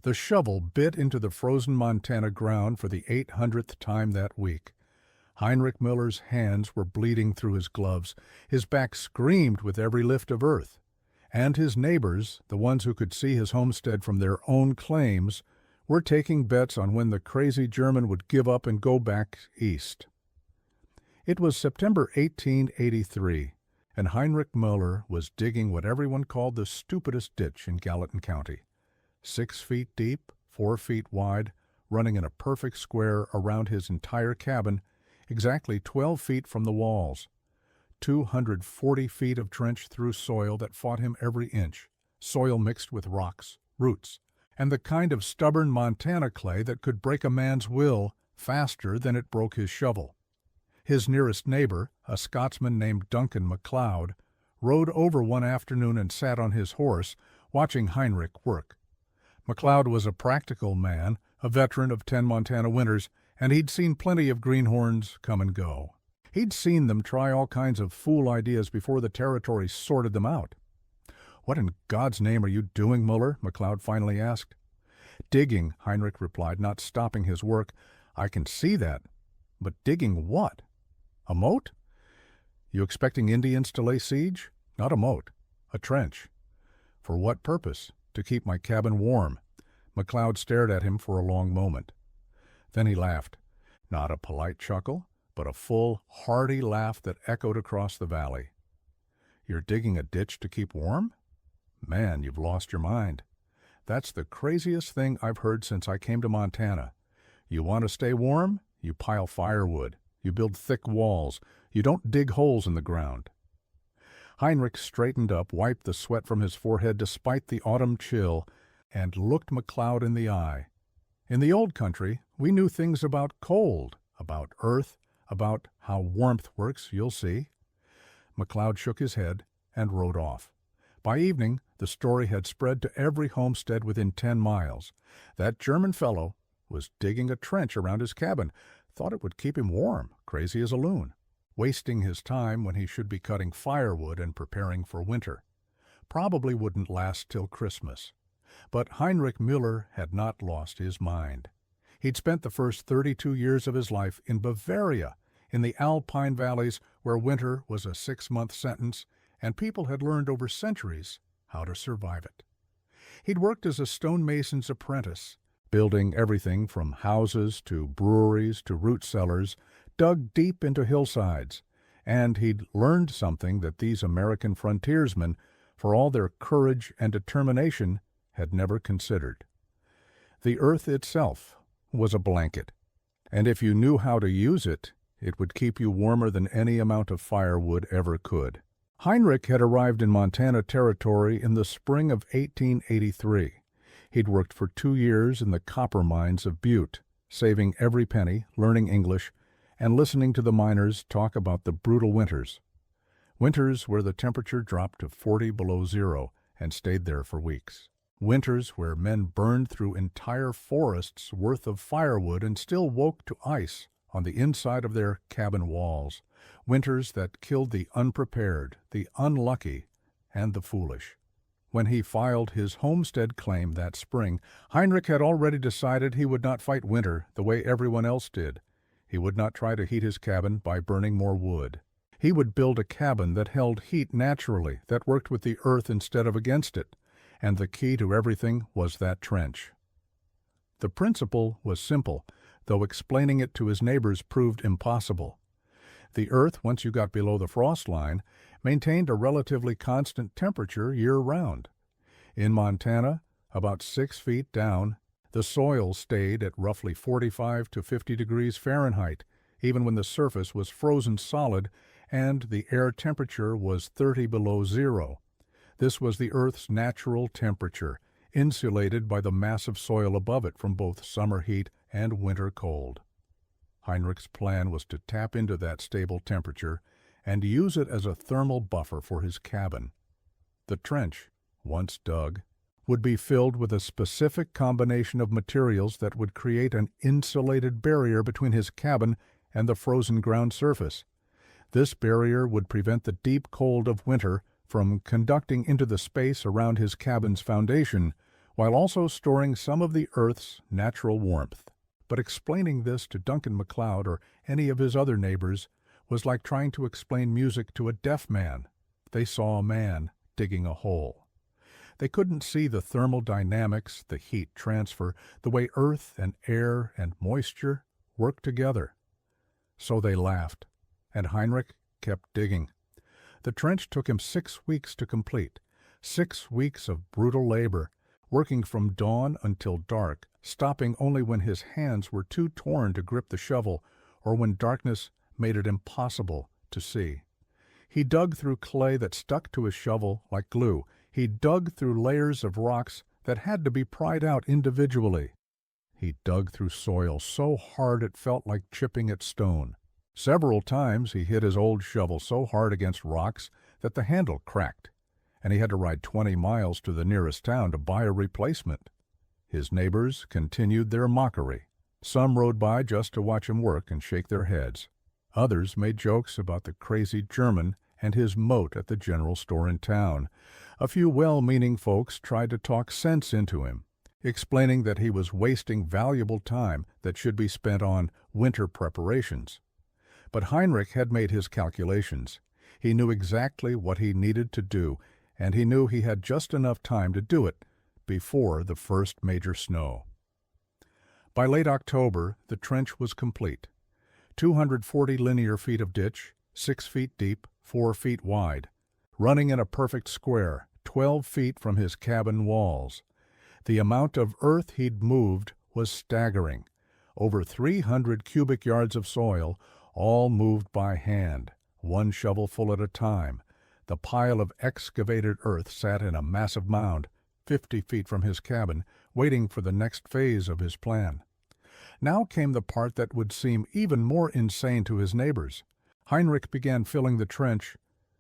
The shovel bit into the frozen Montana ground for the 800th time that week. Heinrich Mueller's hands were bleeding through his gloves. His back screamed with every lift of earth. And his neighbors, the ones who could see his homestead from their own claims, were taking bets on when the crazy German would give up and go back east. It was September 1883, and Heinrich Mueller was digging what everyone called the stupidest ditch in Gallatin County. 6 feet deep, 4 feet wide, running in a perfect square around his entire cabin, exactly 12 feet from the walls. 240 feet of trench through soil that fought him every inch, soil mixed with rocks, roots, and the kind of stubborn Montana clay that could break a man's will faster than it broke his shovel. His nearest neighbor, a Scotsman named Duncan MacLeod, rode over one afternoon and sat on his horse, watching Heinrich work. MacLeod was a practical man, a veteran of 10 Montana winters, and he'd seen plenty of greenhorns come and go. He'd seen them try all kinds of fool ideas before the territory sorted them out. "What in God's name are you doing, Mueller?" MacLeod finally asked. "Digging," Heinrich replied, not stopping his work. "I can see that. But digging what? A moat? You expecting Indians to lay siege? Not a moat. A trench." "For what purpose?" "To keep my cabin warm." MacLeod stared at him for a long moment. Then he laughed. Not a polite chuckle, but a full, hearty laugh that echoed across the valley. "You're digging a ditch to keep warm? Man, you've lost your mind. That's the craziest thing I've heard since I came to Montana. You want to stay warm? You pile firewood. You build thick walls. You don't dig holes in the ground." Heinrich straightened up, wiped the sweat from his forehead despite the autumn chill, and looked MacLeod in the eye. In the old country, we knew things about cold, about earth, about how warmth works, you'll see. MacLeod shook his head and rode off. By evening, the story had spread to every homestead within 10 miles. That German fellow was digging a trench around his cabin, thought it would keep him warm, crazy as a loon, wasting his time when he should be cutting firewood and preparing for winter. Probably wouldn't last till Christmas. But Heinrich Mueller had not lost his mind. He'd spent the first 32 years of his life in Bavaria, in the Alpine valleys where winter was a 6-month sentence, and people had learned over centuries how to survive it. He'd worked as a stonemason's apprentice, building everything from houses to breweries to root cellars, dug deep into hillsides, and he'd learned something that these American frontiersmen, for all their courage and determination, had never considered. The earth itself was a blanket, and if you knew how to use it, it would keep you warmer than any amount of firewood ever could. Heinrich had arrived in Montana Territory in the spring of 1883. He'd worked for 2 years in the copper mines of Butte, saving every penny, learning English, and listening to the miners talk about the brutal winters. Winters where the temperature dropped to 40 below zero and stayed there for weeks. Winters where men burned through entire forests worth of firewood and still woke to ice on the inside of their cabin walls. Winters that killed the unprepared, the unlucky, and the foolish. When he filed his homestead claim that spring, Heinrich had already decided he would not fight winter the way everyone else did. He would not try to heat his cabin by burning more wood. He would build a cabin that held heat naturally, that worked with the earth instead of against it, and the key to everything was that trench. The principle was simple, though explaining it to his neighbors proved impossible. The earth, once you got below the frost line, maintained a relatively constant temperature year-round. In Montana, about 6 feet down, the soil stayed at roughly 45 to 50 degrees Fahrenheit, even when the surface was frozen solid and the air temperature was 30 below zero. This was the Earth's natural temperature, insulated by the massive soil above it from both summer heat and winter cold. Heinrich's plan was to tap into that stable temperature and use it as a thermal buffer for his cabin. The trench, once dug, would be filled with a specific combination of materials that would create an insulated barrier between his cabin and the frozen ground surface. This barrier would prevent the deep cold of winter from conducting into the space around his cabin's foundation, while also storing some of the Earth's natural warmth. But explaining this to Duncan MacLeod or any of his other neighbors was like trying to explain music to a deaf man. They saw a man digging a hole. They couldn't see the thermal dynamics, the heat transfer, the way earth and air and moisture work together. So they laughed, and Heinrich kept digging. The trench took him 6 weeks to complete, 6 weeks of brutal labor, working from dawn until dark, stopping only when his hands were too torn to grip the shovel or when darkness made it impossible to see. He dug through clay that stuck to his shovel like glue. He dug through layers of rocks that had to be pried out individually. He dug through soil so hard it felt like chipping at stone. Several times he hit his old shovel so hard against rocks that the handle cracked, and he had to ride 20 miles to the nearest town to buy a replacement. His neighbors continued their mockery. Some rode by just to watch him work and shake their heads. Others made jokes about the crazy German and his moat at the general store in town. A few well-meaning folks tried to talk sense into him, explaining that he was wasting valuable time that should be spent on winter preparations. But Heinrich had made his calculations. He knew exactly what he needed to do, and he knew he had just enough time to do it before the first major snow. By late October, the trench was complete. 240 linear feet of ditch, 6 feet deep, 4 feet wide, running in a perfect square, 12 feet from his cabin walls. The amount of earth he'd moved was staggering. Over 300 cubic yards of soil, all moved by hand, one shovelful at a time. The pile of excavated earth sat in a massive mound, 50 feet from his cabin, waiting for the next phase of his plan. Now came the part that would seem even more insane to his neighbors. Heinrich began filling the trench,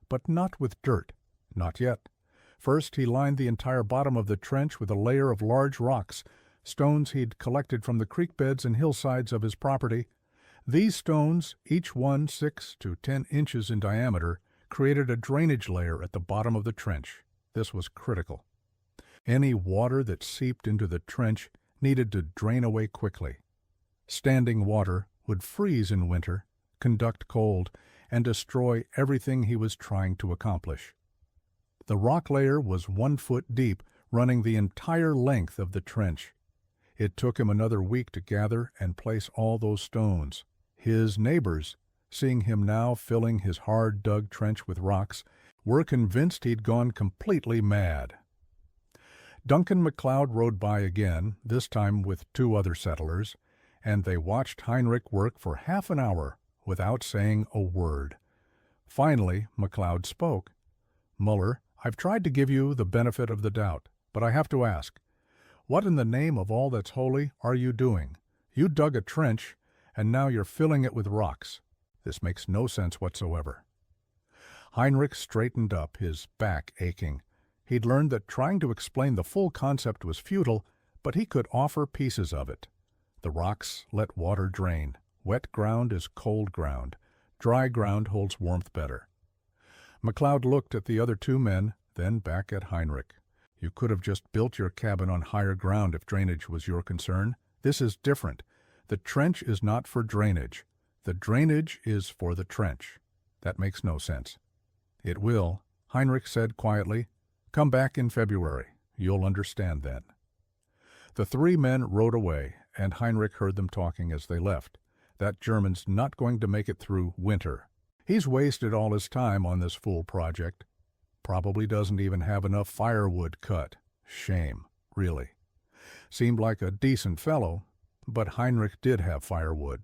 but not with dirt. Not yet. First, he lined the entire bottom of the trench with a layer of large rocks, stones he'd collected from the creek beds and hillsides of his property. These stones, each one 6 to 10 inches in diameter, created a drainage layer at the bottom of the trench. This was critical. Any water that seeped into the trench needed to drain away quickly. Standing water would freeze in winter, conduct cold, and destroy everything he was trying to accomplish. The rock layer was 1 foot deep, running the entire length of the trench. It took him another week to gather and place all those stones. His neighbors, seeing him now filling his hard-dug trench with rocks, were convinced he'd gone completely mad. Duncan MacLeod rode by again, this time with 2 other settlers, and they watched Heinrich work for half an hour without saying a word. Finally, MacLeod spoke. "Mueller, I've tried to give you the benefit of the doubt, but I have to ask, what in the name of all that's holy are you doing? You dug a trench, and now you're filling it with rocks. This makes no sense whatsoever." Heinrich straightened up, his back aching. He'd learned that trying to explain the full concept was futile, but he could offer pieces of it. The rocks let water drain. Wet ground is cold ground. Dry ground holds warmth better. MacLeod looked at the other 2 men, then back at Heinrich. "You could have just built your cabin on higher ground if drainage was your concern. This is different. The trench is not for drainage. The drainage is for the trench. That makes no sense." "It will," Heinrich said quietly. "Come back in February. You'll understand then." The 3 men rode away, and Heinrich heard them talking as they left. That German's not going to make it through winter. He's wasted all his time on this fool project. Probably doesn't even have enough firewood cut. Shame, really. Seemed like a decent fellow, but Heinrich did have firewood.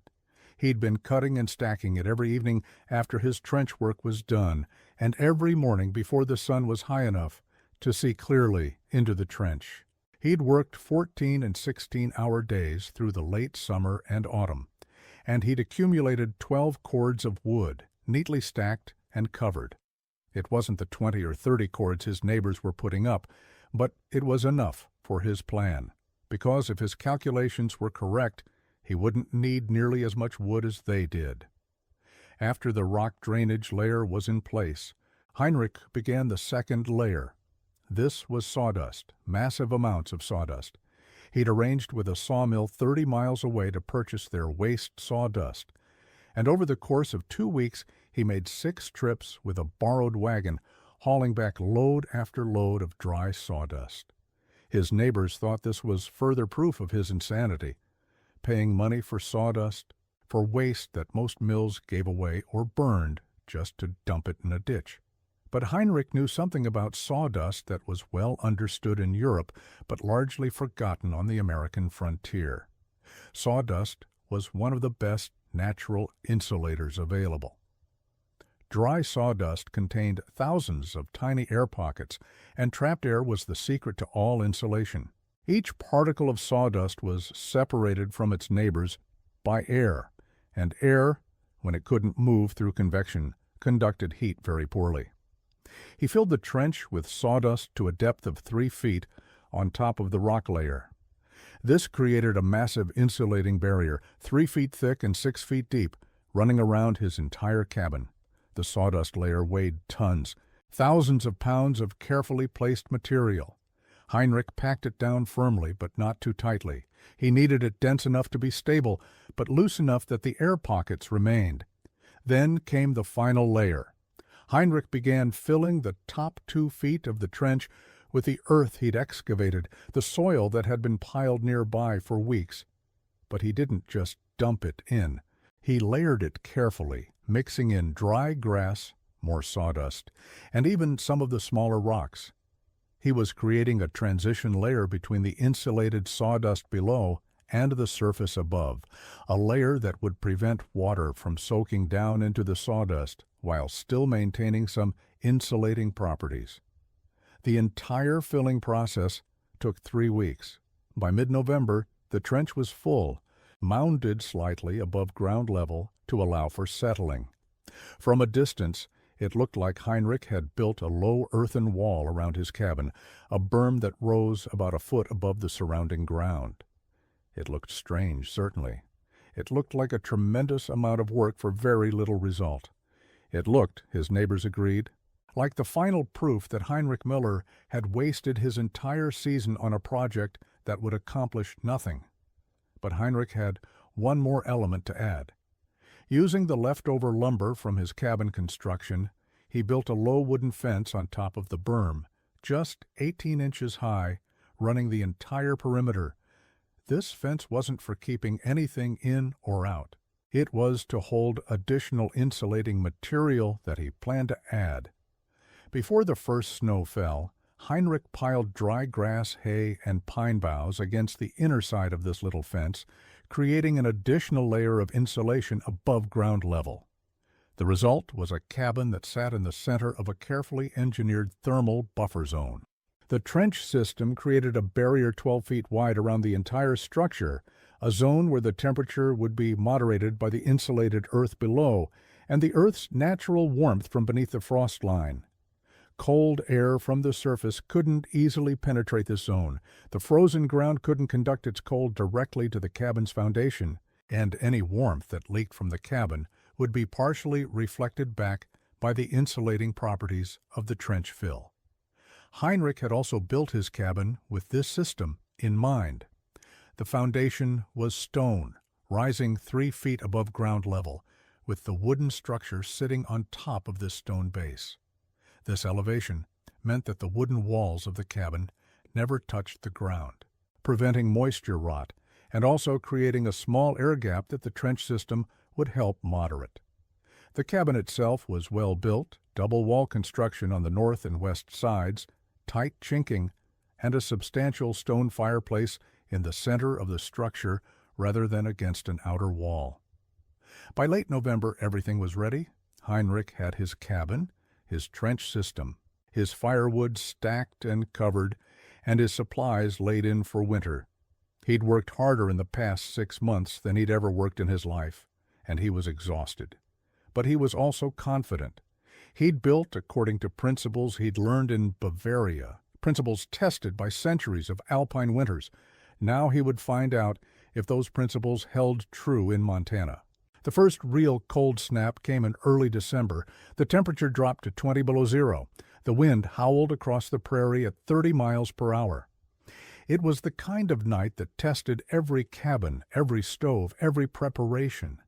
He'd been cutting and stacking it every evening after his trench work was done, and every morning before the sun was high enough to see clearly into the trench. He'd worked 14 and 16-hour days through the late summer and autumn, and he'd accumulated 12 cords of wood, neatly stacked and covered. It wasn't the 20 or 30 cords his neighbors were putting up, but it was enough for his plan, because if his calculations were correct, he wouldn't need nearly as much wood as they did. After the rock drainage layer was in place, Heinrich began the second layer. This was sawdust, massive amounts of sawdust. He'd arranged with a sawmill 30 miles away to purchase their waste sawdust, and over the course of 2 weeks he made 6 trips with a borrowed wagon, hauling back load after load of dry sawdust. His neighbors thought this was further proof of his insanity, paying money for sawdust, for waste that most mills gave away or burned just to dump it in a ditch. But Heinrich knew something about sawdust that was well understood in Europe, but largely forgotten on the American frontier. Sawdust was one of the best natural insulators available. Dry sawdust contained thousands of tiny air pockets, and trapped air was the secret to all insulation. Each particle of sawdust was separated from its neighbors by air, and air, when it couldn't move through convection, conducted heat very poorly. He filled the trench with sawdust to a depth of 3 feet on top of the rock layer. This created a massive insulating barrier, 3 feet thick and 6 feet deep, running around his entire cabin. The sawdust layer weighed tons, thousands of pounds of carefully placed material. Heinrich packed it down firmly, but not too tightly. He needed it dense enough to be stable, but loose enough that the air pockets remained. Then came the final layer. Heinrich began filling the top 2 feet of the trench with the earth he'd excavated, the soil that had been piled nearby for weeks. But he didn't just dump it in. He layered it carefully, mixing in dry grass, more sawdust, and even some of the smaller rocks. He was creating a transition layer between the insulated sawdust below and the surface above, a layer that would prevent water from soaking down into the sawdust while still maintaining some insulating properties. The entire filling process took 3 weeks. By mid-November, the trench was full, mounded slightly above ground level to allow for settling. From a distance, it looked like Heinrich had built a low earthen wall around his cabin, a berm that rose about a foot above the surrounding ground. It looked strange, certainly. It looked like a tremendous amount of work for very little result. It looked, his neighbors agreed, like the final proof that Heinrich Mueller had wasted his entire season on a project that would accomplish nothing. But Heinrich had one more element to add. Using the leftover lumber from his cabin construction, he built a low wooden fence on top of the berm, just 18 inches high, running the entire perimeter. This fence wasn't for keeping anything in or out. It was to hold additional insulating material that he planned to add. Before the first snow fell, Heinrich piled dry grass, hay, and pine boughs against the inner side of this little fence, creating an additional layer of insulation above ground level. The result was a cabin that sat in the center of a carefully engineered thermal buffer zone. The trench system created a barrier 12 feet wide around the entire structure, a zone where the temperature would be moderated by the insulated earth below and the earth's natural warmth from beneath the frost line. Cold air from the surface couldn't easily penetrate this zone. The frozen ground couldn't conduct its cold directly to the cabin's foundation, and any warmth that leaked from the cabin would be partially reflected back by the insulating properties of the trench fill. Heinrich had also built his cabin with this system in mind. The foundation was stone, rising 3 feet above ground level, with the wooden structure sitting on top of this stone base. This elevation meant that the wooden walls of the cabin never touched the ground, preventing moisture rot and also creating a small air gap that the trench system would help moderate. The cabin itself was well built, double wall construction on the north and west sides, tight chinking, and a substantial stone fireplace in the center of the structure rather than against an outer wall. By late November, everything was ready. Heinrich had his cabin, his trench system, his firewood stacked and covered, and his supplies laid in for winter. He'd worked harder in the past 6 months than he'd ever worked in his life, and he was exhausted. But he was also confident. He'd built according to principles he'd learned in Bavaria, principles tested by centuries of alpine winters. Now he would find out if those principles held true in Montana. The first real cold snap came in early December. The temperature dropped to 20 below zero. The wind howled across the prairie at 30 miles per hour. It was the kind of night that tested every cabin, every stove, every preparation.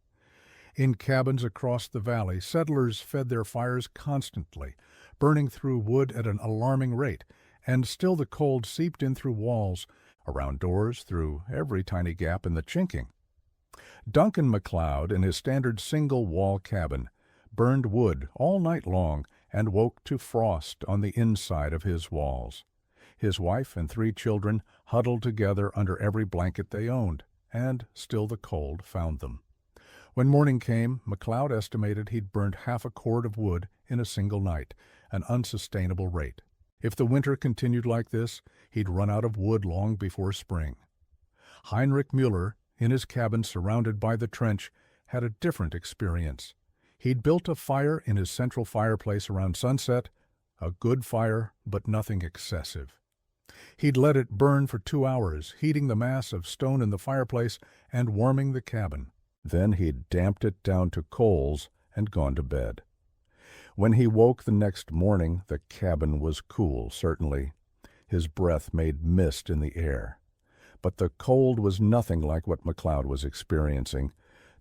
In cabins across the valley, settlers fed their fires constantly, burning through wood at an alarming rate, and still the cold seeped in through walls, around doors, through every tiny gap in the chinking. Duncan MacLeod, in his standard single-wall cabin, burned wood all night long and woke to frost on the inside of his walls. His wife and 3 children huddled together under every blanket they owned, and still the cold found them. When morning came, MacLeod estimated he'd burned half a cord of wood in a single night, an unsustainable rate. If the winter continued like this, he'd run out of wood long before spring. Heinrich Mueller, in his cabin surrounded by the trench, had a different experience. He'd built a fire in his central fireplace around sunset, a good fire, but nothing excessive. He'd let it burn for 2 hours, heating the mass of stone in the fireplace and warming the cabin. Then he'd damped it down to coals and gone to bed. When he woke the next morning, the cabin was cool, certainly. His breath made mist in the air. But the cold was nothing like what MacLeod was experiencing.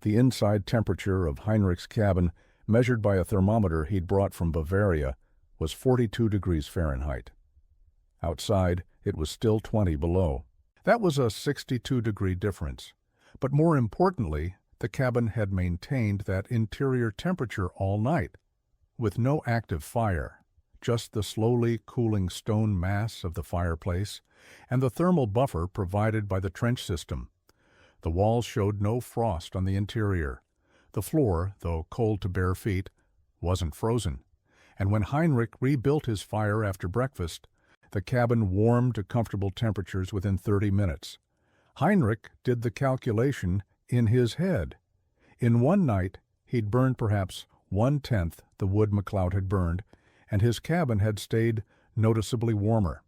The inside temperature of Heinrich's cabin, measured by a thermometer he'd brought from Bavaria, was 42 degrees Fahrenheit. Outside, it was still 20 below. That was a 62-degree difference. But more importantly, the cabin had maintained that interior temperature all night, with no active fire, just the slowly cooling stone mass of the fireplace and the thermal buffer provided by the trench system. The walls showed no frost on the interior. The floor, though cold to bare feet, wasn't frozen. And when Heinrich rebuilt his fire after breakfast, the cabin warmed to comfortable temperatures within 30 minutes. Heinrich did the calculation in his head. In one night, he'd burned perhaps 1/10 the wood MacLeod had burned, and his cabin had stayed noticeably warmer.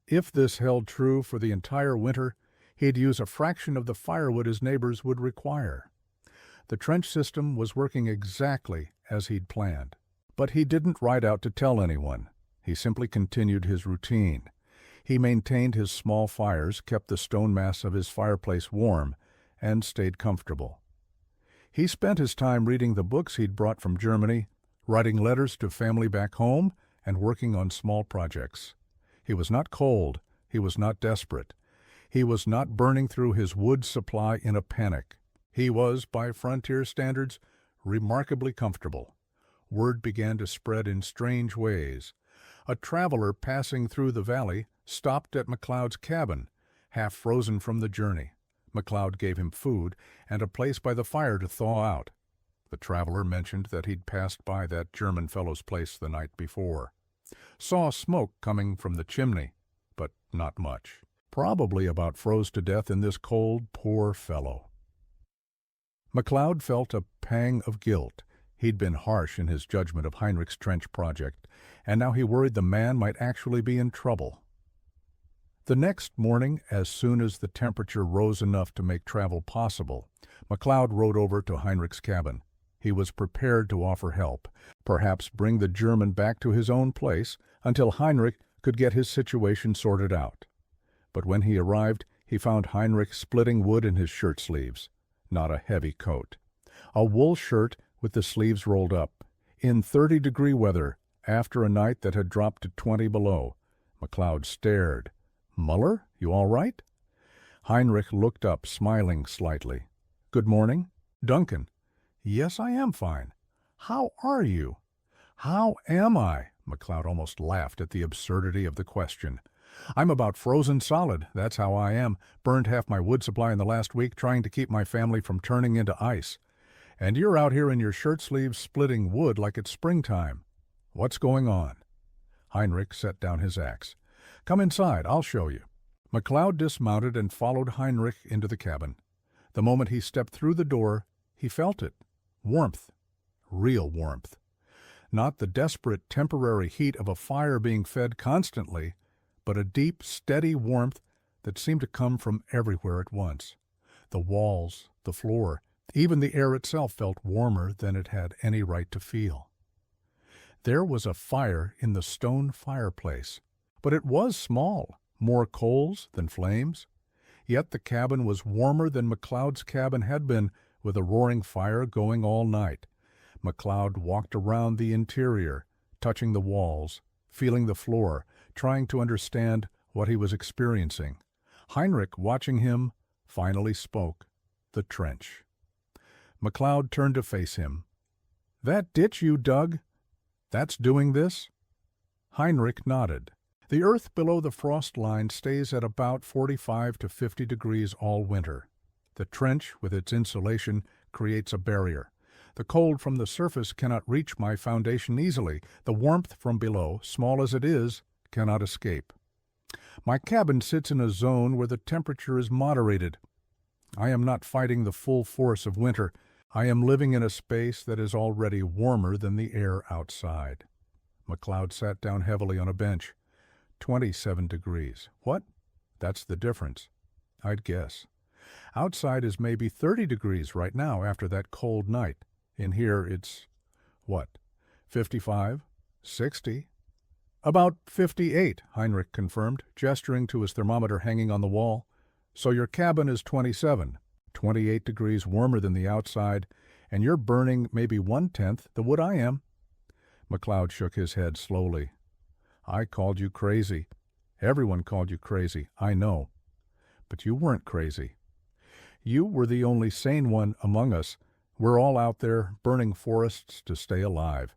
If this held true for the entire winter, he'd use a fraction of the firewood his neighbors would require. The trench system was working exactly as he'd planned. But he didn't ride out to tell anyone. He simply continued his routine. He maintained his small fires, kept the stone mass of his fireplace warm, and stayed comfortable. He spent his time reading the books he'd brought from Germany, writing letters to family back home, and working on small projects. He was not cold. He was not desperate. He was not burning through his wood supply in a panic. He was, by frontier standards, remarkably comfortable. Word began to spread in strange ways. A traveler passing through the valley stopped at MacLeod's cabin, half frozen from the journey. MacLeod gave him food and a place by the fire to thaw out. The traveler mentioned that he'd passed by that German fellow's place the night before. Saw smoke coming from the chimney, but not much. Probably about froze to death in this cold, poor fellow. MacLeod felt a pang of guilt. He'd been harsh in his judgment of Heinrich's trench project, and now he worried the man might actually be in trouble. The next morning, as soon as the temperature rose enough to make travel possible, MacLeod rode over to Heinrich's cabin. He was prepared to offer help, perhaps bring the German back to his own place until Heinrich could get his situation sorted out. But when he arrived, he found Heinrich splitting wood in his shirt sleeves, not a heavy coat. A wool shirt with the sleeves rolled up, in 30-degree weather, after a night that had dropped to 20 below. MacLeod stared. "Mueller, you all right?" Heinrich looked up, smiling slightly. "Good morning." "Duncan." "Yes, I am fine. How are you?" "How am I?" MacLeod almost laughed at the absurdity of the question. "I'm about frozen solid, that's how I am. Burned half my wood supply in the last week trying to keep my family from turning into ice. And you're out here in your shirt sleeves splitting wood like it's springtime. What's going on?" Heinrich set down his axe. "Come inside, I'll show you." MacLeod dismounted and followed Heinrich into the cabin. The moment he stepped through the door, he felt it. Warmth. Real warmth. Not the desperate temporary heat of a fire being fed constantly, but a deep, steady warmth that seemed to come from everywhere at once. The walls, the floor, even the air itself felt warmer than it had any right to feel. There was a fire in the stone fireplace, but it was small, more coals than flames. Yet the cabin was warmer than McLeod's cabin had been, with a roaring fire going all night. McLeod walked around the interior, touching the walls, feeling the floor, trying to understand what he was experiencing. Heinrich, watching him, finally spoke. The trench. McLeod turned to face him. "That ditch you dug, that's doing this?" Heinrich nodded. The earth below the frost line stays at about 45 to 50 degrees all winter. The trench, with its insulation, creates a barrier. The cold from the surface cannot reach my foundation easily. The warmth from below, small as it is, cannot escape. My cabin sits in a zone where the temperature is moderated. I am not fighting the full force of winter. I am living in a space that is already warmer than the air outside. McLeod sat down heavily on a bench. 27 degrees. What? That's the difference. I'd guess. Outside is maybe 30 degrees right now after that cold night. In here it's, what, 55? 60? About 58, Heinrich confirmed, gesturing to his thermometer hanging on the wall. So your cabin is 27, 28 degrees warmer than the outside, and you're burning maybe 1/10 the wood I am. McLeod shook his head slowly. I called you crazy. Everyone called you crazy, I know. But you weren't crazy. You were the only sane one among us. We're all out there burning forests to stay alive.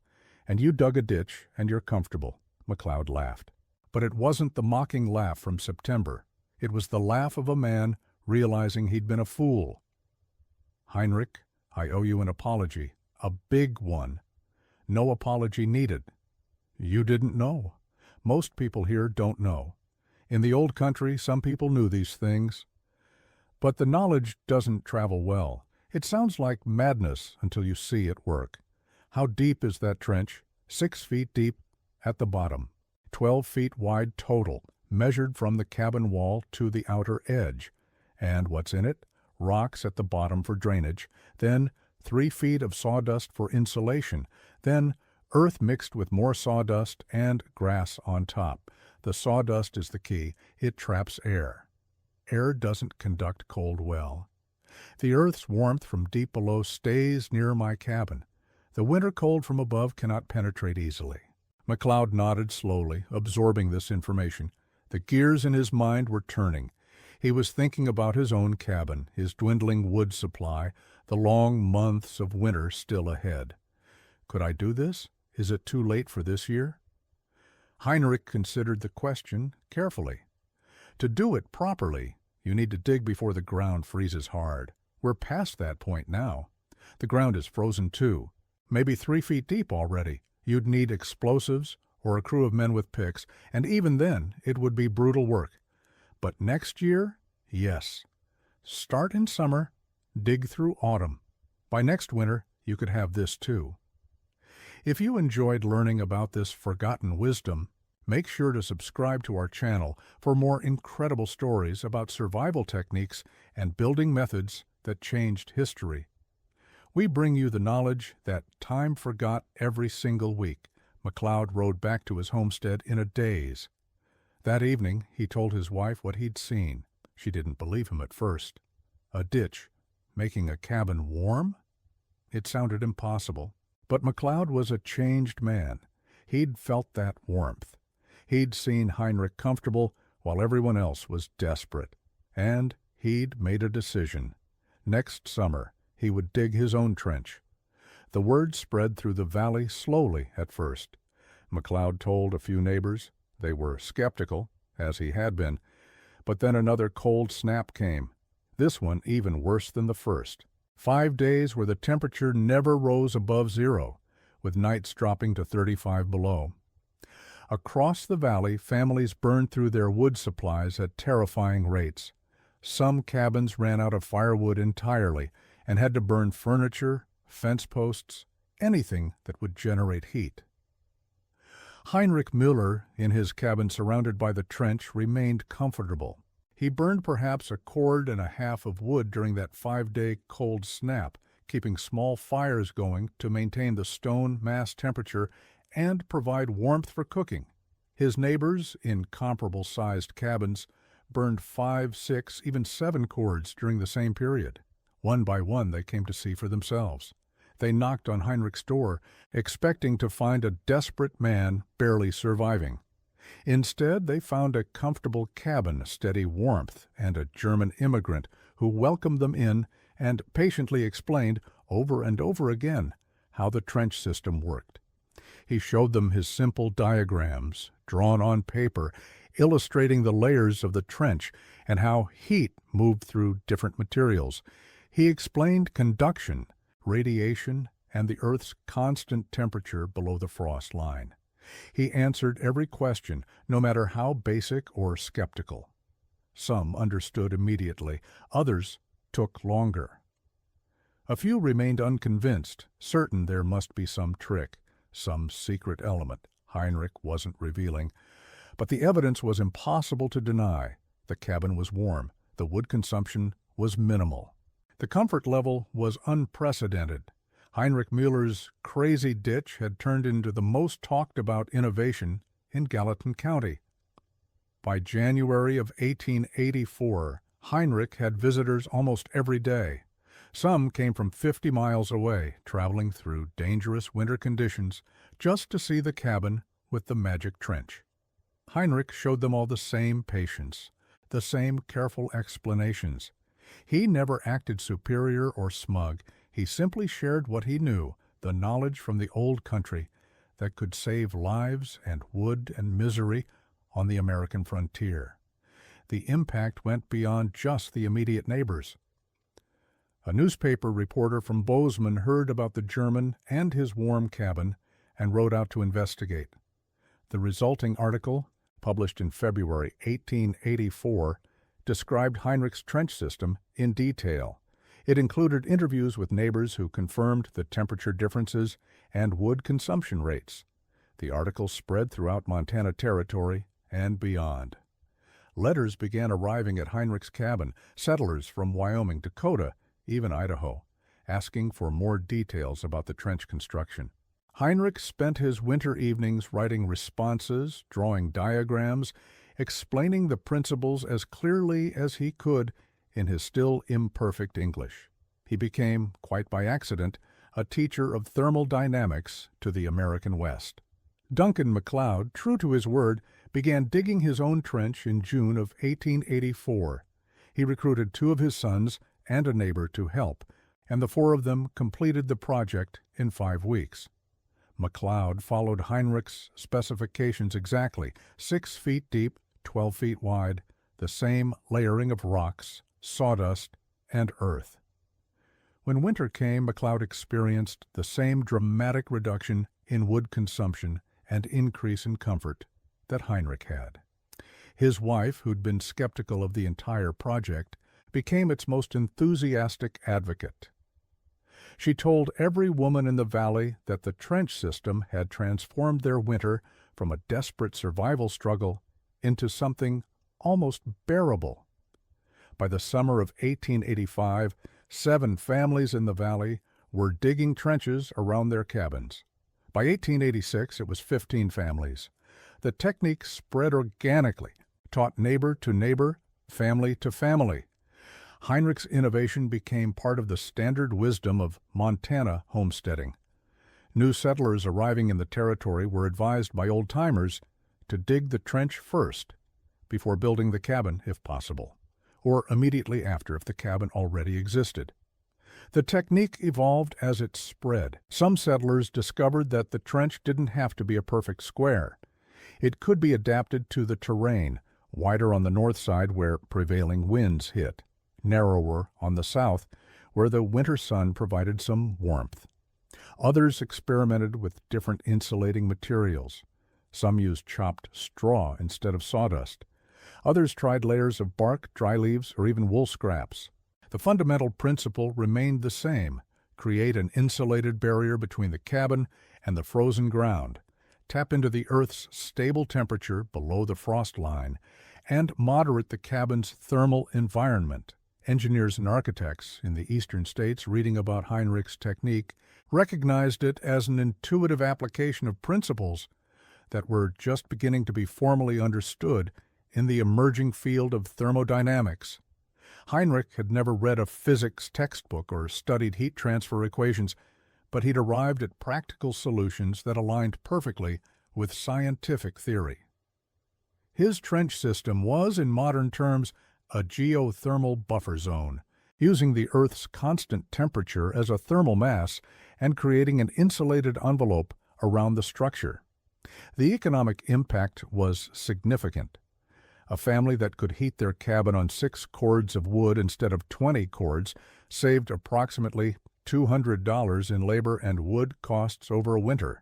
And you dug a ditch, and you're comfortable. McLeod laughed. But it wasn't the mocking laugh from September. It was the laugh of a man realizing he'd been a fool. Heinrich, I owe you an apology. A big one. No apology needed. You didn't know. Most people here don't know. In the old country, some people knew these things. But the knowledge doesn't travel well. It sounds like madness until you see it work. How deep is that trench? 6 feet deep at the bottom. 12 feet wide total, measured from the cabin wall to the outer edge. And what's in it? Rocks at the bottom for drainage. Then 3 feet of sawdust for insulation. Then earth mixed with more sawdust and grass on top. The sawdust is the key. It traps air. Air doesn't conduct cold well. The earth's warmth from deep below stays near my cabin. The winter cold from above cannot penetrate easily. McLeod nodded slowly, absorbing this information. The gears in his mind were turning. He was thinking about his own cabin, his dwindling wood supply, the long months of winter still ahead. Could I do this? Is it too late for this year? Heinrich considered the question carefully. To do it properly, you need to dig before the ground freezes hard. We're past that point now. The ground is frozen too, maybe 3 feet deep already. You'd need explosives or a crew of men with picks, and even then it would be brutal work. But next year, yes. Start in summer, dig through autumn. By next winter, you could have this too. If you enjoyed learning about this forgotten wisdom, make sure to subscribe to our channel for more incredible stories about survival techniques and building methods that changed history. We bring you the knowledge that time forgot every single week. McLeod rode back to his homestead in a daze. That evening, he told his wife what he'd seen. She didn't believe him at first. A ditch, making a cabin warm? It sounded impossible. But McLeod was a changed man. He'd felt that warmth. He'd seen Heinrich comfortable while everyone else was desperate. And he'd made a decision. Next summer, he would dig his own trench. The word spread through the valley slowly at first. McLeod told a few neighbors. They were skeptical, as he had been. But then another cold snap came. This one even worse than the first. 5 days where the temperature never rose above zero, with nights dropping to 35 below. Across the valley, families burned through their wood supplies at terrifying rates. Some cabins ran out of firewood entirely and had to burn furniture, fence posts, anything that would generate heat. Heinrich Mueller, in his cabin surrounded by the trench, remained comfortable. He burned perhaps a cord and a half of wood during that 5-day cold snap, keeping small fires going to maintain the stone mass temperature and provide warmth for cooking. His neighbors, in comparable-sized cabins, burned 5, 6, even 7 cords during the same period. One by one they came to see for themselves. They knocked on Heinrich's door, expecting to find a desperate man barely surviving. Instead, they found a comfortable cabin, steady warmth, and a German immigrant who welcomed them in and patiently explained over and over again how the trench system worked. He showed them his simple diagrams, drawn on paper, illustrating the layers of the trench and how heat moved through different materials. He explained conduction, radiation, and the Earth's constant temperature below the frost line. He answered every question, no matter how basic or skeptical. Some understood immediately, others took longer. A few remained unconvinced, certain there must be some trick, some secret element Heinrich wasn't revealing. But the evidence was impossible to deny. The cabin was warm. The wood consumption was minimal. The comfort level was unprecedented. Heinrich Mueller's crazy ditch had turned into the most talked-about innovation in Gallatin County. By January of 1884, Heinrich had visitors almost every day. Some came from 50 miles away, traveling through dangerous winter conditions just to see the cabin with the magic trench. Heinrich showed them all the same patience, the same careful explanations. He never acted superior or smug. He simply shared what he knew, the knowledge from the old country that could save lives and wood and misery on the American frontier. The impact went beyond just the immediate neighbors. A newspaper reporter from Bozeman heard about the German and his warm cabin and rode out to investigate. The resulting article, published in February 1884, described Heinrich's trench system in detail. It included interviews with neighbors who confirmed the temperature differences and wood consumption rates. The article spread throughout Montana Territory and beyond. Letters began arriving at Heinrich's cabin, settlers from Wyoming, Dakota, even Idaho, asking for more details about the trench construction. Heinrich spent his winter evenings writing responses, drawing diagrams, explaining the principles as clearly as he could in his still imperfect English. He became, quite by accident, a teacher of thermal dynamics to the American West. Duncan MacLeod, true to his word, began digging his own trench in June of 1884. He recruited 2 of his sons and a neighbor to help, and the 4 of them completed the project in 5 weeks. MacLeod followed Heinrich's specifications exactly, 6 feet deep, 12 feet wide, the same layering of rocks, sawdust, and earth. When winter came, MacLeod experienced the same dramatic reduction in wood consumption and increase in comfort that Heinrich had. His wife, who'd been skeptical of the entire project, became its most enthusiastic advocate. She told every woman in the valley that the trench system had transformed their winter from a desperate survival struggle into something almost bearable. By the summer of 1885, 7 families in the valley were digging trenches around their cabins. By 1886, it was 15 families. The technique spread organically, taught neighbor to neighbor, family to family. Heinrich's innovation became part of the standard wisdom of Montana homesteading. New settlers arriving in the territory were advised by old-timers to dig the trench first, before building the cabin if possible, or immediately after if the cabin already existed. The technique evolved as it spread. Some settlers discovered that the trench didn't have to be a perfect square. It could be adapted to the terrain, wider on the north side where prevailing winds hit, narrower on the south where the winter sun provided some warmth. Others experimented with different insulating materials. Some used chopped straw instead of sawdust. Others tried layers of bark, dry leaves, or even wool scraps. The fundamental principle remained the same: create an insulated barrier between the cabin and the frozen ground, tap into the Earth's stable temperature below the frost line, and moderate the cabin's thermal environment, Engineers and architects in the eastern states reading about Heinrich's technique recognized it as an intuitive application of principles that were just beginning to be formally understood in the emerging field of thermodynamics. Heinrich had never read a physics textbook or studied heat transfer equations, but he'd arrived at practical solutions that aligned perfectly with scientific theory. His trench system was, in modern terms, a geothermal buffer zone, using the Earth's constant temperature as a thermal mass and creating an insulated envelope around the structure. The economic impact was significant. A family that could heat their cabin on 6 cords of wood instead of 20 cords saved approximately $200 in labor and wood costs over a winter,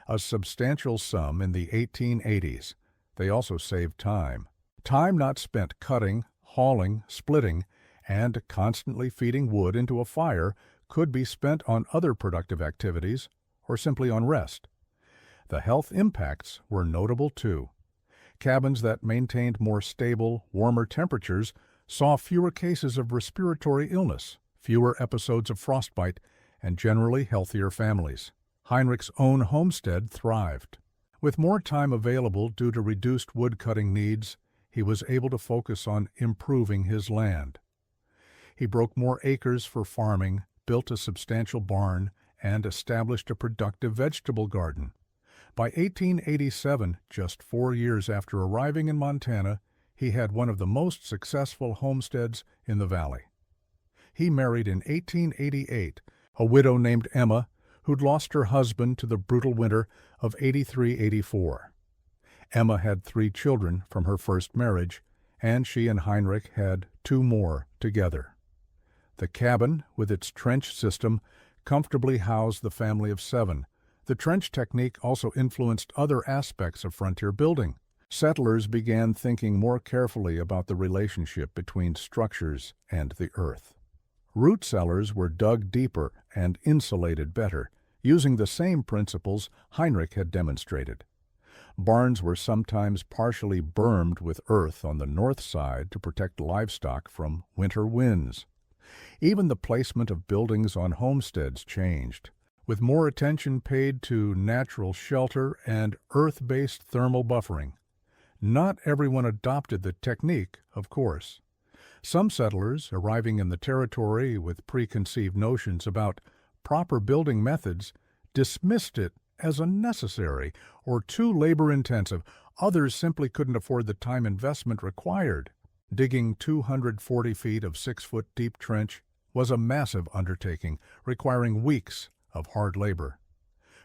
a substantial sum in the 1880s. They also saved time. Time not spent cutting, hauling, splitting, and constantly feeding wood into a fire could be spent on other productive activities or simply on rest. The health impacts were notable too. Cabins that maintained more stable, warmer temperatures saw fewer cases of respiratory illness, fewer episodes of frostbite, and generally healthier families. Heinrich's own homestead thrived. With more time available due to reduced wood-cutting needs, he was able to focus on improving his land. He broke more acres for farming, built a substantial barn, and established a productive vegetable garden. By 1887, just 4 years after arriving in Montana, he had one of the most successful homesteads in the valley. He married in 1888 a widow named Emma, who'd lost her husband to the brutal winter of 83-84. Emma had 3 children from her first marriage, and she and Heinrich had 2 more together. The cabin, with its trench system, comfortably housed the family of 7. The trench technique also influenced other aspects of frontier building. Settlers began thinking more carefully about the relationship between structures and the earth. Root cellars were dug deeper and insulated better, using the same principles Heinrich had demonstrated. Barns were sometimes partially bermed with earth on the north side to protect livestock from winter winds. Even the placement of buildings on homesteads changed, with more attention paid to natural shelter and earth-based thermal buffering. Not everyone adopted the technique, of course. Some settlers, arriving in the territory with preconceived notions about proper building methods, dismissed it as unnecessary or too labor-intensive. Others simply couldn't afford the time investment required. Digging 240 feet of 6-foot deep trench was a massive undertaking, requiring weeks of hard labor.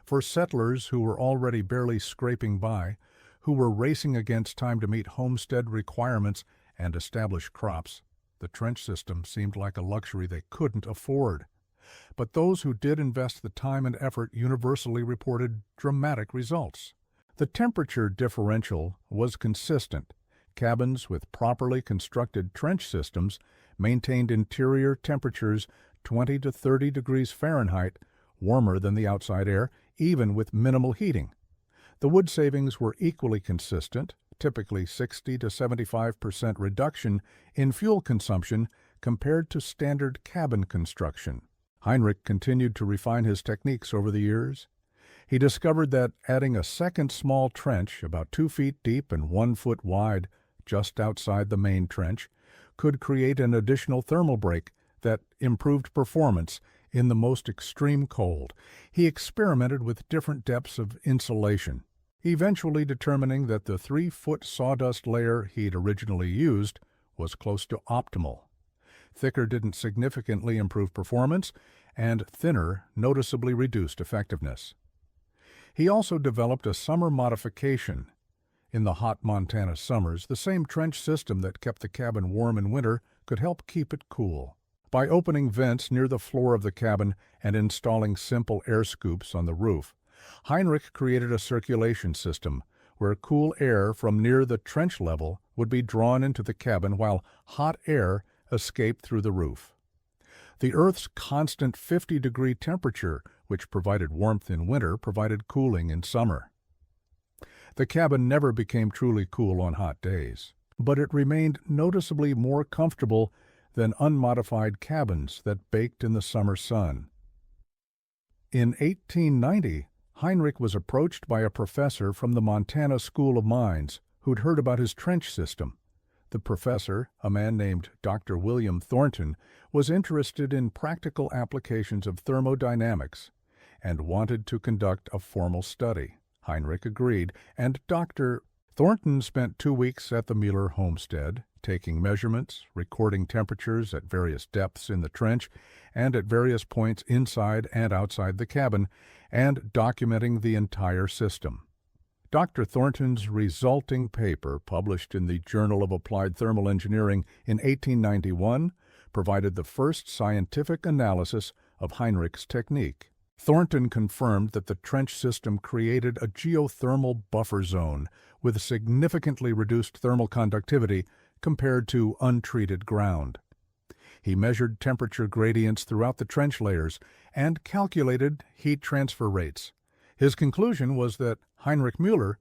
For settlers who were already barely scraping by, who were racing against time to meet homestead requirements and establish crops, the trench system seemed like a luxury they couldn't afford. But those who did invest the time and effort universally reported dramatic results. The temperature differential was consistent. Cabins with properly constructed trench systems maintained interior temperatures 20 to 30 degrees Fahrenheit, warmer than the outside air, even with minimal heating. The wood savings were equally consistent, typically 60 to 75% reduction in fuel consumption compared to standard cabin construction. Heinrich continued to refine his techniques over the years. He discovered that adding a second small trench, about 2 feet deep and 1 foot wide, just outside the main trench, could create an additional thermal break that improved performance in the most extreme cold. He experimented with different depths of insulation, eventually determining that the 3-foot sawdust layer he'd originally used was close to optimal. Thicker didn't significantly improve performance, and thinner noticeably reduced effectiveness. He also developed a summer modification. In the hot Montana summers, the same trench system that kept the cabin warm in winter could help keep it cool. By opening vents near the floor of the cabin and installing simple air scoops on the roof, Heinrich created a circulation system where cool air from near the trench level would be drawn into the cabin while hot air escaped through the roof. The Earth's constant 50-degree temperature, which provided warmth in winter, provided cooling in summer. The cabin never became truly cool on hot days, but it remained noticeably more comfortable than unmodified cabins that baked in the summer sun. In 1890, Heinrich was approached by a professor from the Montana School of Mines who'd heard about his trench system. The professor, a man named Dr. William Thornton, was interested in practical applications of thermodynamics and wanted to conduct a formal study. Heinrich agreed, and Dr. Thornton spent 2 weeks at the Mueller homestead, taking measurements, recording temperatures at various depths in the trench and at various points inside and outside the cabin, and documenting the entire system. Dr. Thornton's resulting paper, published in the Journal of Applied Thermal Engineering in 1891, provided the first scientific analysis of Heinrich's technique. Thornton confirmed that the trench system created a geothermal buffer zone with significantly reduced thermal conductivity compared to untreated ground. He measured temperature gradients throughout the trench layers and calculated heat transfer rates. His conclusion was that Heinrich Mueller,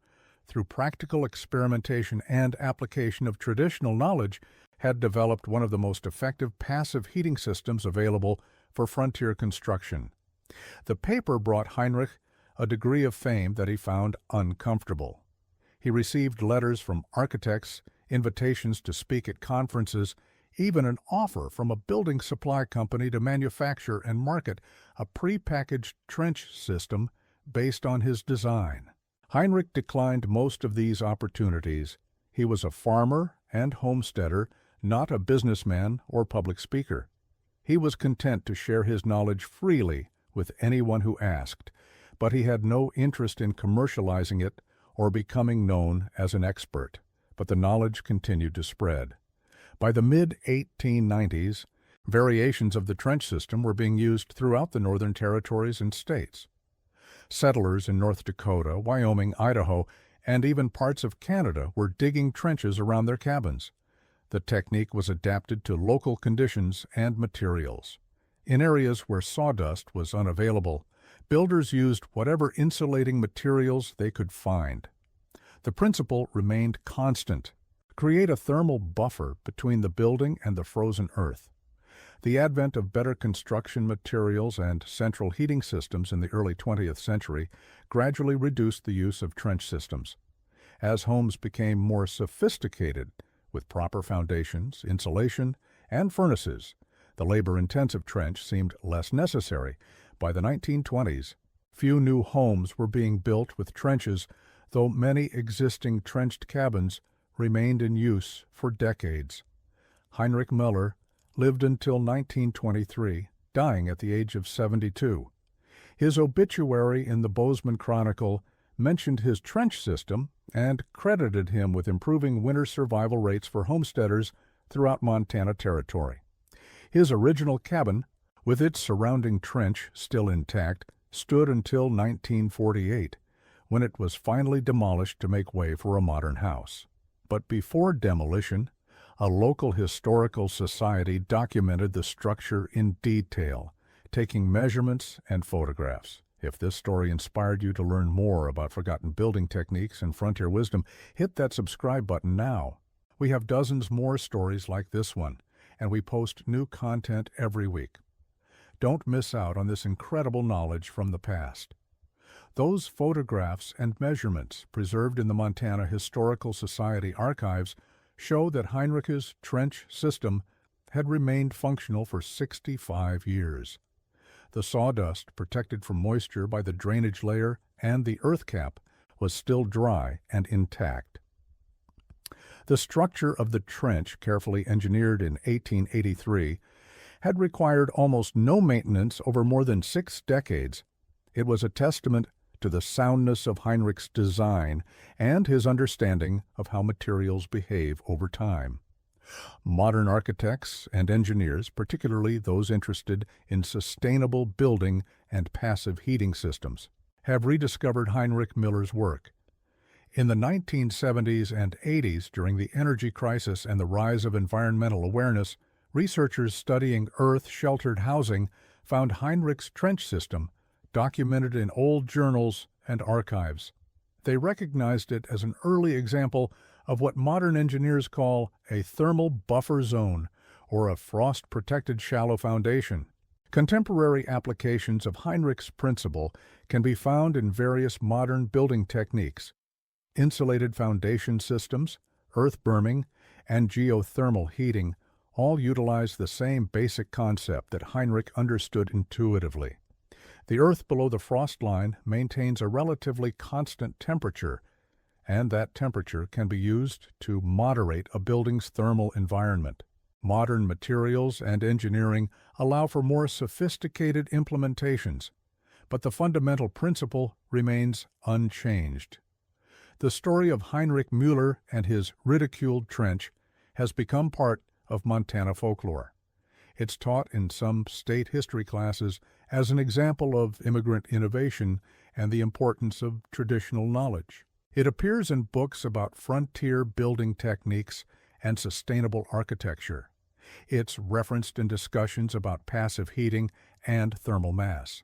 through practical experimentation and application of traditional knowledge, had developed one of the most effective passive heating systems available for frontier construction. The paper brought Heinrich a degree of fame that he found uncomfortable. He received letters from architects, invitations to speak at conferences, even an offer from a building supply company to manufacture and market a prepackaged trench system based on his design. Heinrich declined most of these opportunities. He was a farmer and homesteader, not a businessman or public speaker. He was content to share his knowledge freely with anyone who asked, but he had no interest in commercializing it or becoming known as an expert. But the knowledge continued to spread. By the mid-1890s, variations of the trench system were being used throughout the northern territories and states. Settlers in North Dakota, Wyoming, Idaho, and even parts of Canada were digging trenches around their cabins. The technique was adapted to local conditions and materials. In areas where sawdust was unavailable, builders used whatever insulating materials they could find. The principle remained constant: create a thermal buffer between the building and the frozen earth. The advent of better construction materials and central heating systems in the early 20th century gradually reduced the use of trench systems. As homes became more sophisticated, with proper foundations, insulation, and furnaces, the labor-intensive trench seemed less necessary. By the 1920s, few new homes were being built with trenches, though many existing trenched cabins remained in use for decades. Heinrich Mueller lived until 1923, dying at the age of 72. His obituary in the Bozeman Chronicle mentioned his trench system and credited him with improving winter survival rates for homesteaders throughout Montana Territory. His original cabin, with its surrounding trench still intact, stood until 1948, when it was finally demolished to make way for a modern house. But before demolition, a local historical society documented the structure in detail, taking measurements and photographs. If this story inspired you to learn more about forgotten building techniques and frontier wisdom, hit that subscribe button now. We have dozens more stories like this one, and we post new content every week. Don't miss out on this incredible knowledge from the past. Those photographs and measurements preserved in the Montana Historical Society archives show that Heinrich's trench system had remained functional for 65 years. The sawdust, protected from moisture by the drainage layer and the earth cap, was still dry and intact. The structure of the trench, carefully engineered in 1883, had required almost no maintenance over more than 6 decades. It was a testament to the soundness of Heinrich's design and his understanding of how materials behave over time. Modern architects and engineers, particularly those interested in sustainable building and passive heating systems, have rediscovered Heinrich Mueller's work. In the 1970s and 80s, during the energy crisis and the rise of environmental awareness, researchers studying earth-sheltered housing found Heinrich's trench system documented in old journals and archives. They recognized it as an early example of what modern engineers call a thermal buffer zone, or a frost-protected shallow foundation. Contemporary applications of Heinrich's principle can be found in various modern building techniques. Insulated foundation systems, earth berming, and geothermal heating all utilize the same basic concept that Heinrich understood intuitively. The earth below the frost line maintains a relatively constant temperature, and that temperature can be used to moderate a building's thermal environment. Modern materials and engineering allow for more sophisticated implementations, but the fundamental principle remains unchanged. The story of Heinrich Mueller and his ridiculed trench has become part of Montana folklore. It's taught in some state history classes as an example of immigrant innovation and the importance of traditional knowledge. It appears in books about frontier building techniques and sustainable architecture. It's referenced in discussions about passive heating and thermal mass.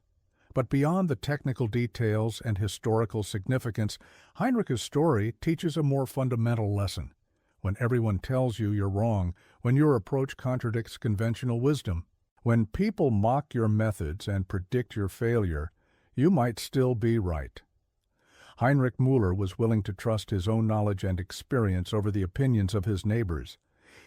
But beyond the technical details and historical significance, Heinrich's story teaches a more fundamental lesson. When everyone tells you you're wrong, when your approach contradicts conventional wisdom, when people mock your methods and predict your failure, you might still be right. Heinrich Mueller was willing to trust his own knowledge and experience over the opinions of his neighbors.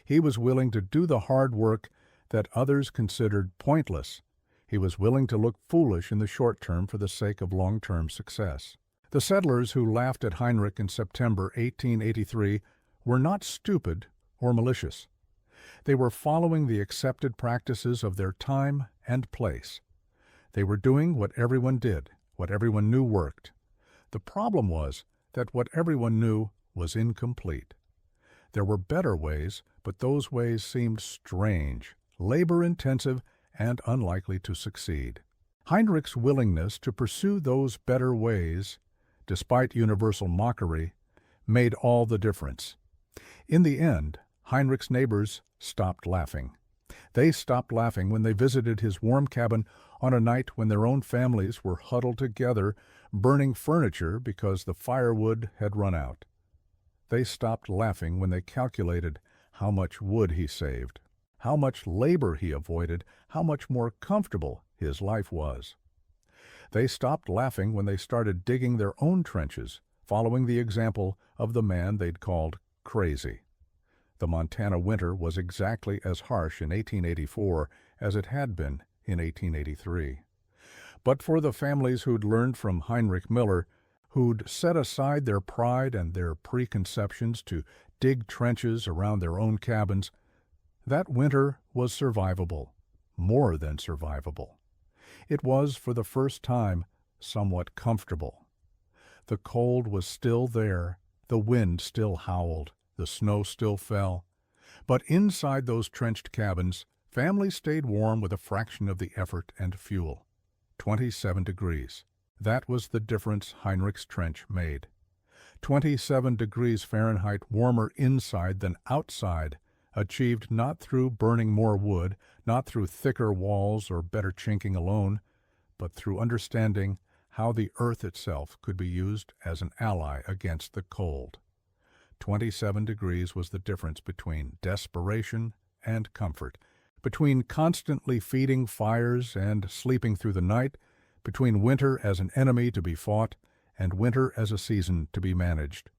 He was willing to do the hard work that others considered pointless. He was willing to look foolish in the short term for the sake of long-term success. The settlers who laughed at Heinrich in September 1883 were not stupid or malicious. They were following the accepted practices of their time and place. They were doing what everyone did, what everyone knew worked. The problem was that what everyone knew was incomplete. There were better ways, but those ways seemed strange, labor-intensive, and unlikely to succeed. Heinrich's willingness to pursue those better ways, despite universal mockery, made all the difference. In the end, Heinrich's neighbors stopped laughing. They stopped laughing when they visited his warm cabin on a night when their own families were huddled together, burning furniture because the firewood had run out. They stopped laughing when they calculated how much wood he saved, how much labor he avoided, how much more comfortable his life was. They stopped laughing when they started digging their own trenches, following the example of the man they'd called crazy. The Montana winter was exactly as harsh in 1884 as it had been in 1883. But for the families who'd learned from Heinrich Mueller, who'd set aside their pride and their preconceptions to dig trenches around their own cabins, that winter was survivable, more than survivable. It was, for the first time, somewhat comfortable. The cold was still there, the wind still howled, the snow still fell. But inside those trenched cabins, families stayed warm with a fraction of the effort and fuel. 27 degrees. That was the difference Heinrich's trench made. 27 degrees Fahrenheit warmer inside than outside, achieved not through burning more wood, not through thicker walls or better chinking alone, but through understanding how the earth itself could be used as an ally against the cold. 27 degrees was the difference between desperation and comfort, between constantly feeding fires and sleeping through the night, between winter as an enemy to be fought and winter as a season to be managed.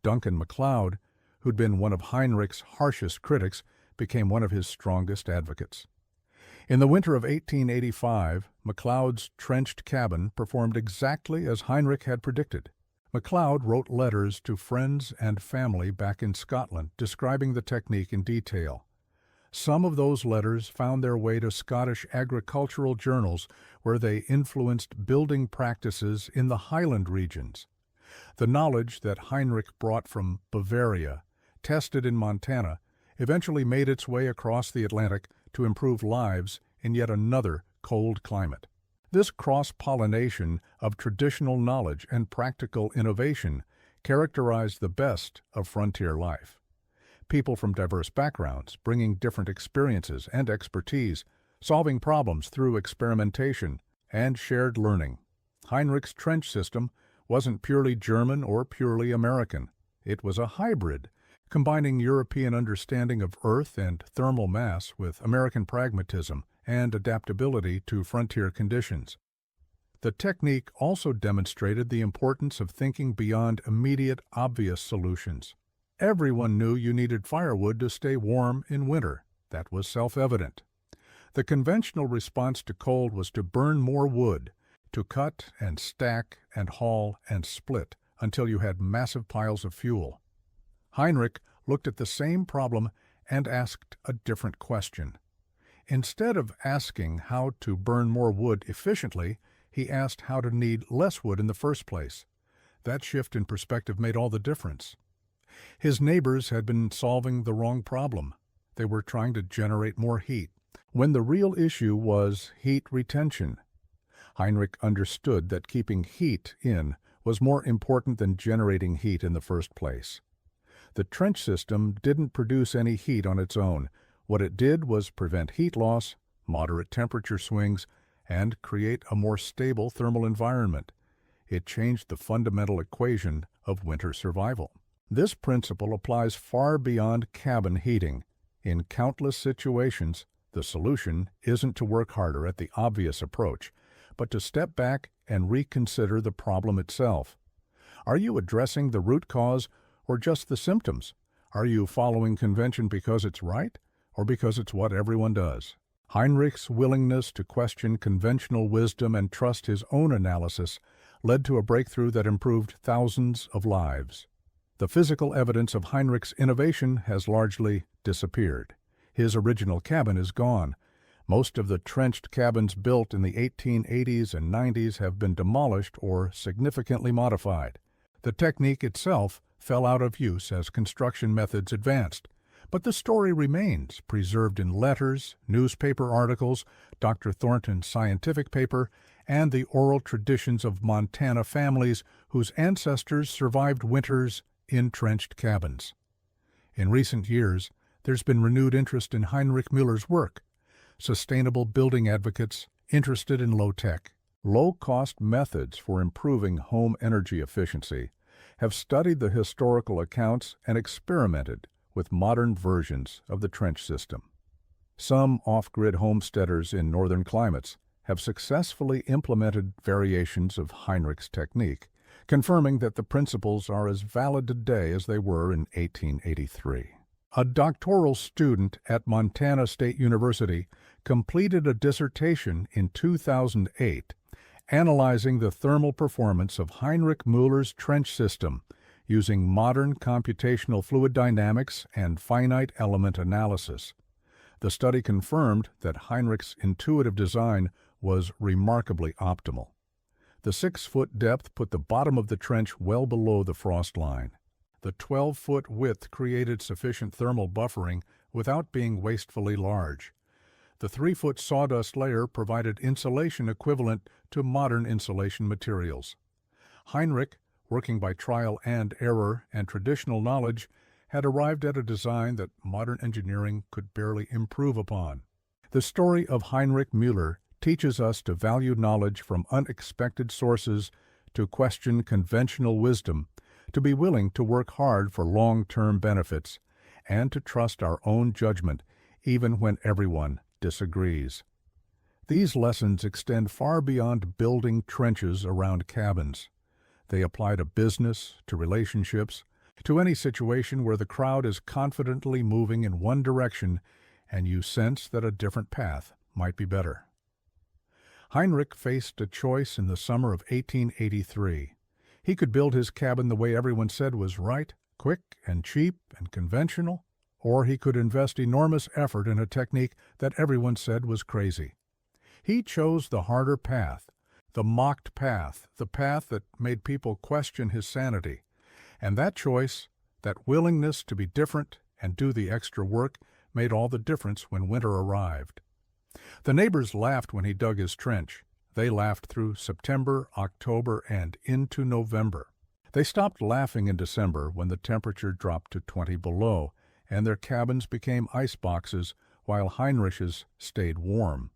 Duncan MacLeod, who'd been one of Heinrich's harshest critics, became one of his strongest advocates. In the winter of 1885, MacLeod's trenched cabin performed exactly as Heinrich had predicted. MacLeod wrote letters to friends and family back in Scotland describing the technique in detail. Some of those letters found their way to Scottish agricultural journals where they influenced building practices in the Highland regions. The knowledge that Heinrich brought from Bavaria, tested in Montana, eventually made its way across the Atlantic to improve lives in yet another cold climate. This cross-pollination of traditional knowledge and practical innovation characterized the best of frontier life. People from diverse backgrounds, bringing different experiences and expertise, solving problems through experimentation and shared learning. Heinrich's trench system wasn't purely German or purely American. It was a hybrid, combining European understanding of earth and thermal mass with American pragmatism and adaptability to frontier conditions. The technique also demonstrated the importance of thinking beyond immediate, obvious solutions. Everyone knew you needed firewood to stay warm in winter. That was self-evident. The conventional response to cold was to burn more wood, to cut and stack and haul and split until you had massive piles of fuel. Heinrich looked at the same problem and asked a different question. Instead of asking how to burn more wood efficiently, he asked how to need less wood in the first place. That shift in perspective made all the difference. His neighbors had been solving the wrong problem. They were trying to generate more heat, when the real issue was heat retention. Heinrich understood that keeping heat in was more important than generating heat in the first place. The trench system didn't produce any heat on its own. What it did was prevent heat loss, moderate temperature swings, and create a more stable thermal environment. It changed the fundamental equation of winter survival. This principle applies far beyond cabin heating. In countless situations, the solution isn't to work harder at the obvious approach, but to step back and reconsider the problem itself. Are you addressing the root cause or just the symptoms? Are you following convention because it's right or because it's what everyone does? Heinrich's willingness to question conventional wisdom and trust his own analysis led to a breakthrough that improved thousands of lives. The physical evidence of Heinrich's innovation has largely disappeared. His original cabin is gone. Most of the trenched cabins built in the 1880s and 90s have been demolished or significantly modified. The technique itself fell out of use as construction methods advanced, but the story remains, preserved in letters, newspaper articles, Dr. Thornton's scientific paper, and the oral traditions of Montana families whose ancestors survived winters in trenched cabins. In recent years, there's been renewed interest in Heinrich Mueller's work. Sustainable building advocates interested in low-tech, low-cost methods for improving home energy efficiency have studied the historical accounts and experimented with modern versions of the trench system. Some off-grid homesteaders in northern climates have successfully implemented variations of Heinrich's technique, confirming that the principles are as valid today as they were in 1883. A doctoral student at Montana State University completed a dissertation in 2008 analyzing the thermal performance of Heinrich Mueller's trench system using modern computational fluid dynamics and finite element analysis. The study confirmed that Heinrich's intuitive design was remarkably optimal. The 6-foot depth put the bottom of the trench well below the frost line. The 12-foot width created sufficient thermal buffering without being wastefully large. The 3-foot sawdust layer provided insulation equivalent to modern insulation materials. Heinrich, working by trial and error and traditional knowledge, had arrived at a design that modern engineering could barely improve upon. The story of Heinrich Mueller teaches us to value knowledge from unexpected sources, to question conventional wisdom, to be willing to work hard for long-term benefits, and to trust our own judgment even when everyone disagrees. These lessons extend far beyond building trenches around cabins. They apply to business, to relationships, to any situation where the crowd is confidently moving in one direction and you sense that a different path might be better. Heinrich faced a choice in the summer of 1883. He could build his cabin the way everyone said was right, quick and cheap and conventional, or he could invest enormous effort in a technique that everyone said was crazy. He chose the harder path, the mocked path, the path that made people question his sanity. And that choice, that willingness to be different and do the extra work, made all the difference when winter arrived. The neighbors laughed when he dug his trench. They laughed through September, October, and into November. They stopped laughing in December when the temperature dropped to 20 below, and their cabins became ice boxes while Heinrich's stayed warm.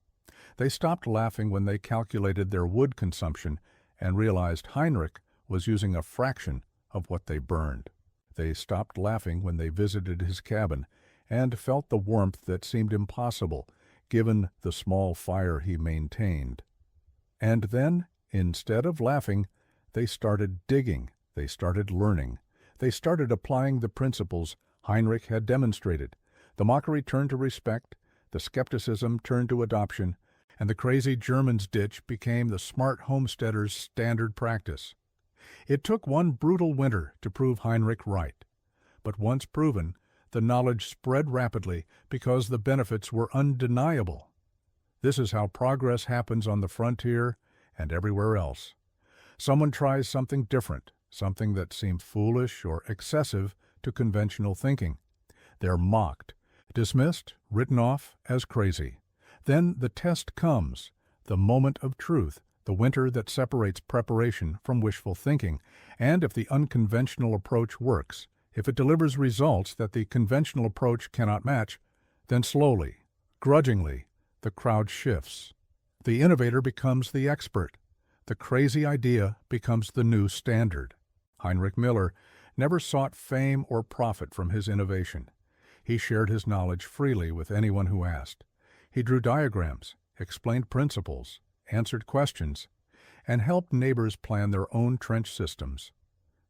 They stopped laughing when they calculated their wood consumption and realized Heinrich was using a fraction of what they burned. They stopped laughing when they visited his cabin and felt the warmth that seemed impossible, given the small fire he maintained. And then, instead of laughing, they started digging, they started learning, they started applying the principles Heinrich had demonstrated. The mockery turned to respect, the skepticism turned to adoption, and the crazy German's ditch became the smart homesteader's standard practice. It took one brutal winter to prove Heinrich right. But once proven, the knowledge spread rapidly because the benefits were undeniable. This is how progress happens on the frontier and everywhere else. Someone tries something different, something that seemed foolish or excessive to conventional thinking. They're mocked, dismissed, written off as crazy. Then the test comes, the moment of truth, the winter that separates preparation from wishful thinking. And if the unconventional approach works, if it delivers results that the conventional approach cannot match, then slowly, grudgingly, the crowd shifts. The innovator becomes the expert. The crazy idea becomes the new standard. Heinrich Mueller never sought fame or profit from his innovation. He shared his knowledge freely with anyone who asked. He drew diagrams, explained principles, answered questions, and helped neighbors plan their own trench systems.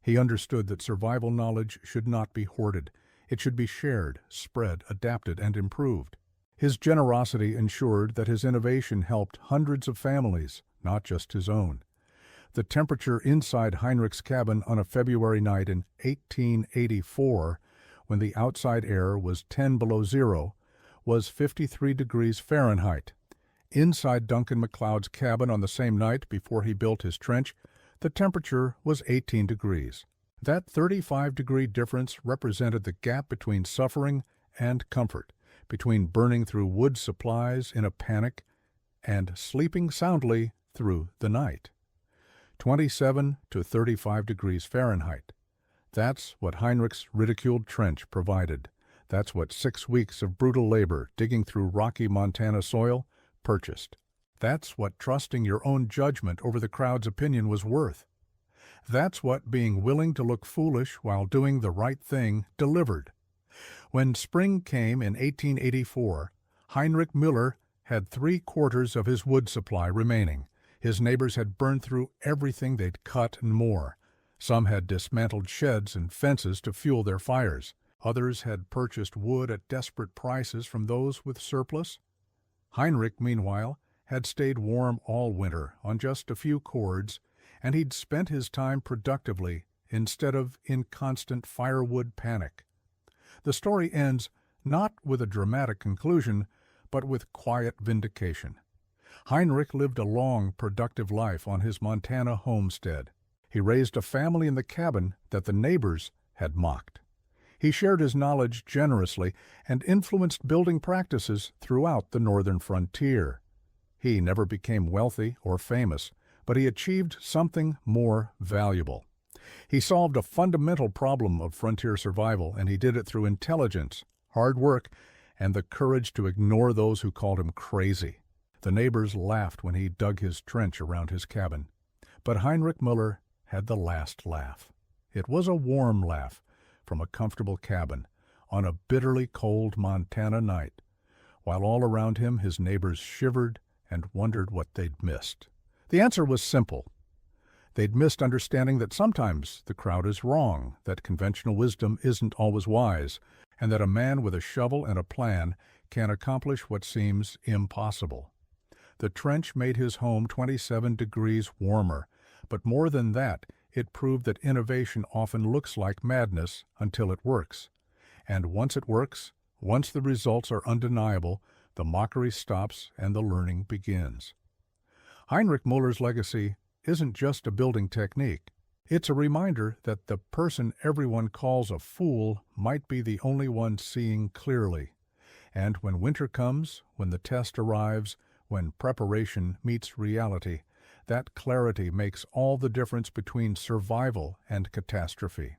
He understood that survival knowledge should not be hoarded. It should be shared, spread, adapted, and improved. His generosity ensured that his innovation helped hundreds of families, not just his own. The temperature inside Heinrich's cabin on a February night in 1884, when the outside air was 10 below zero, was 53 degrees Fahrenheit. Inside Duncan MacLeod's cabin on the same night before he built his trench, the temperature was 18 degrees. That 35-degree difference represented the gap between suffering and comfort, between burning through wood supplies in a panic and sleeping soundly through the night. 27 to 35 degrees Fahrenheit. That's what Heinrich's ridiculed trench provided. That's what 6 weeks of brutal labor digging through rocky Montana soil purchased. That's what trusting your own judgment over the crowd's opinion was worth. That's what being willing to look foolish while doing the right thing delivered. When spring came in 1884, Heinrich Mueller had 3/4 of his wood supply remaining. His neighbors had burned through everything they'd cut and more. Some had dismantled sheds and fences to fuel their fires. Others had purchased wood at desperate prices from those with surplus. Heinrich, meanwhile, had stayed warm all winter on just a few cords, and he'd spent his time productively instead of in constant firewood panic. The story ends not with a dramatic conclusion, but with quiet vindication. Heinrich lived a long, productive life on his Montana homestead. He raised a family in the cabin that the neighbors had mocked. He shared his knowledge generously and influenced building practices throughout the northern frontier. He never became wealthy or famous, but he achieved something more valuable. He solved a fundamental problem of frontier survival, and he did it through intelligence, hard work, and the courage to ignore those who called him crazy. The neighbors laughed when he dug his trench around his cabin. But Heinrich Mueller had the last laugh. It was a warm laugh from a comfortable cabin on a bitterly cold Montana night, while all around him his neighbors shivered and wondered what they'd missed. The answer was simple. They'd missed understanding that sometimes the crowd is wrong, that conventional wisdom isn't always wise, and that a man with a shovel and a plan can accomplish what seems impossible. The trench made his home 27 degrees warmer, but more than that, it proved that innovation often looks like madness until it works. And once it works, once the results are undeniable, the mockery stops and the learning begins. Heinrich Mueller's legacy isn't just a building technique. It's a reminder that the person everyone calls a fool might be the only one seeing clearly. And when winter comes, when the test arrives, when preparation meets reality, that clarity makes all the difference between survival and catastrophe.